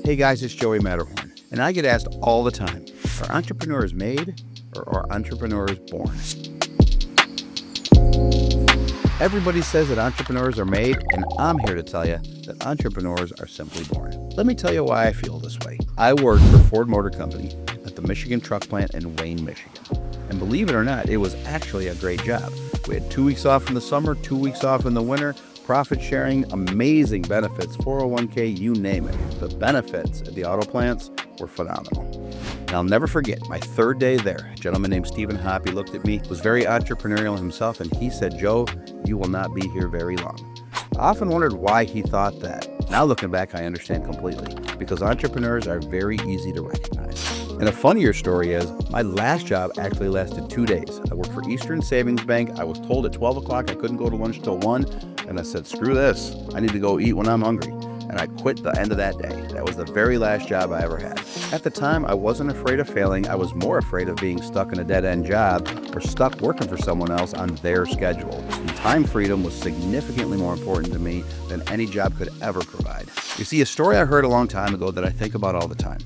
Hey guys, it's Joey Matterhorn, and I get asked all the time, are entrepreneurs made or are entrepreneurs born? Everybody says that entrepreneurs are made, and I'm here to tell you that entrepreneurs are simply born. Let me tell you why I feel this way. I worked for Ford Motor Company at the Michigan truck plant in Wayne, Michigan. And believe it or not, it was actually a great job. We had 2 weeks off in the summer, 2 weeks off in the winter, profit sharing, amazing benefits, 401k, you name it. The benefits at the auto plants were phenomenal. And I'll never forget my third day there. A gentleman named Stephen Hoppy looked at me, was very entrepreneurial himself, and he said, "Joe, you will not be here very long." I often wondered why he thought that. Now looking back, I understand completely, because entrepreneurs are very easy to recognize. And a funnier story is, my last job actually lasted 2 days. I worked for Eastern Savings Bank. I was told at 12 o'clock I couldn't go to lunch till 1, and I said, screw this. I need to go eat when I'm hungry. And I quit the end of that day. That was the very last job I ever had. At the time, I wasn't afraid of failing. I was more afraid of being stuck in a dead-end job or stuck working for someone else on their schedule. And time freedom was significantly more important to me than any job could ever provide. You see, a story I heard a long time ago that I think about all the time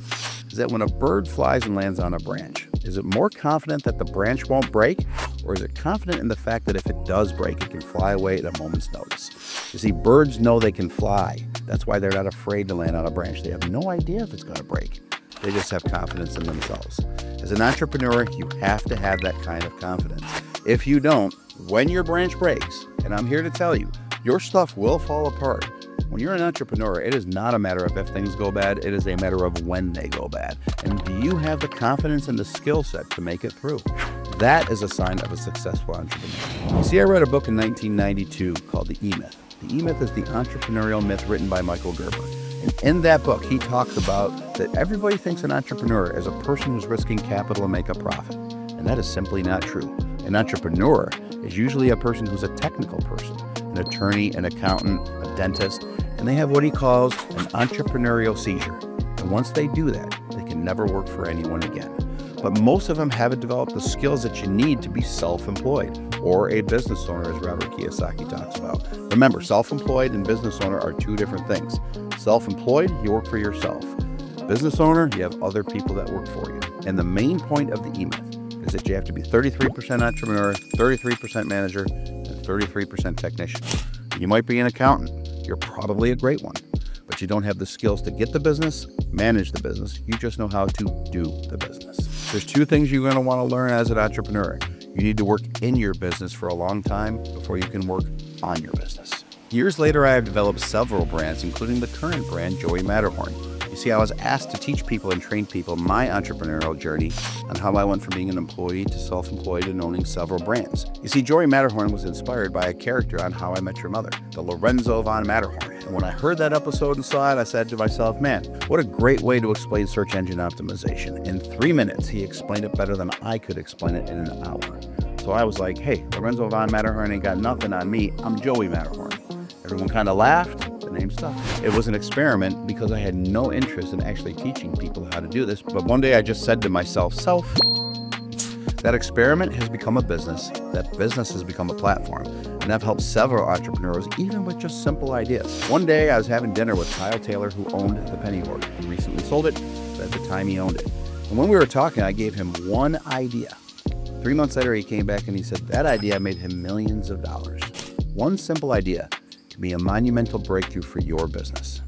is that when a bird flies and lands on a branch, is it more confident that the branch won't break, or is it confident in the fact that if it does break, it can fly away at a moment's notice? You see, birds know they can fly. That's why they're not afraid to land on a branch. They have no idea if it's going to break. They just have confidence in themselves. As an entrepreneur, you have to have that kind of confidence. If you don't, when your branch breaks, and I'm here to tell you, your stuff will fall apart. When you're an entrepreneur, it is not a matter of if things go bad, it is a matter of when they go bad. And do you have the confidence and the skill set to make it through? That is a sign of a successful entrepreneur. You see, I read a book in 1992 called The E-Myth. The E-Myth is the entrepreneurial myth written by Michael Gerber. And in that book, he talks about that everybody thinks an entrepreneur is a person who's risking capital to make a profit. And that is simply not true. An entrepreneur is usually a person who's a technical person, an attorney, an accountant, a dentist, and they have what he calls an entrepreneurial seizure. And once they do that, they can never work for anyone again. But most of them haven't developed the skills that you need to be self-employed or a business owner, as Robert Kiyosaki talks about. Remember, self-employed and business owner are two different things. Self-employed, you work for yourself. Business owner, you have other people that work for you. And the main point of the E-Myth is that you have to be 33% entrepreneur, 33% manager, and 33% technician. You might be an accountant. You're probably a great one, but you don't have the skills to get the business, manage the business. You just know how to do the business. There's two things you're going to want to learn as an entrepreneur. You need to work in your business for a long time before you can work on your business. Years later, I have developed several brands, including the current brand, Joey Matterhorn. You see, I was asked to teach people and train people my entrepreneurial journey on how I went from being an employee to self-employed and owning several brands. You see, Joey Matterhorn was inspired by a character on How I Met Your Mother, the Lorenzo von Matterhorn. And when I heard that episode and saw it, I said to myself, man, what a great way to explain search engine optimization. In 3 minutes, he explained it better than I could explain it in an hour. So I was like, hey, Lorenzo von Matterhorn ain't got nothing on me. I'm Joey Matterhorn. Everyone kind of laughed. The name stuck. It was an experiment because I had no interest in actually teaching people how to do this. But one day I just said to myself, that experiment has become a business. That business has become a platform. And I've helped several entrepreneurs, even with just simple ideas. One day I was having dinner with Kyle Taylor, who owned the Penny Hoarder. He recently sold it, but at the time he owned it. And when we were talking, I gave him one idea. 3 months later, he came back and he said that idea made him millions of dollars. One simple idea can be a monumental breakthrough for your business.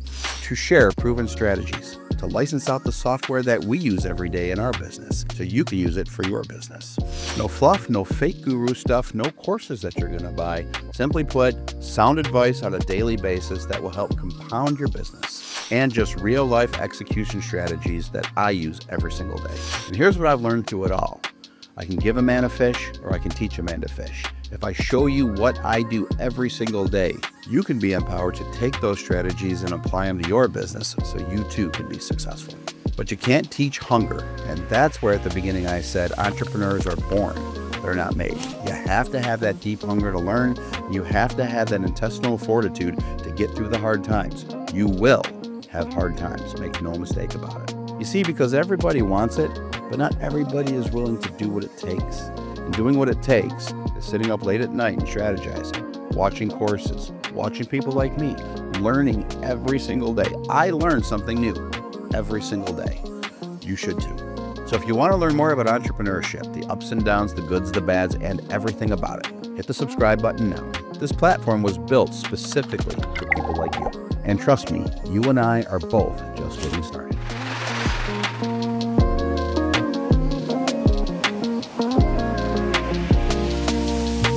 To share proven strategies, to license out the software that we use every day in our business so you can use it for your business. No fluff, no fake guru stuff, no courses that you're going to buy. Simply put, sound advice on a daily basis that will help compound your business, and just real life execution strategies that I use every single day. And here's what I've learned through it all. I can give a man a fish, or I can teach a man to fish. If I show you what I do every single day, you can be empowered to take those strategies and apply them to your business so you too can be successful. But you can't teach hunger, and that's where at the beginning I said entrepreneurs are born, they're not made. You have to have that deep hunger to learn. You have to have that intestinal fortitude to get through the hard times. You will have hard times, make no mistake about it. You see, because everybody wants it, but not everybody is willing to do what it takes. And doing what it takes is sitting up late at night and strategizing, watching courses, watching people like me, learning every single day. I learn something new every single day. You should too. So if you want to learn more about entrepreneurship, the ups and downs, the goods, the bads, and everything about it, hit the subscribe button now. This platform was built specifically for people like you. And trust me, you and I are both just getting started.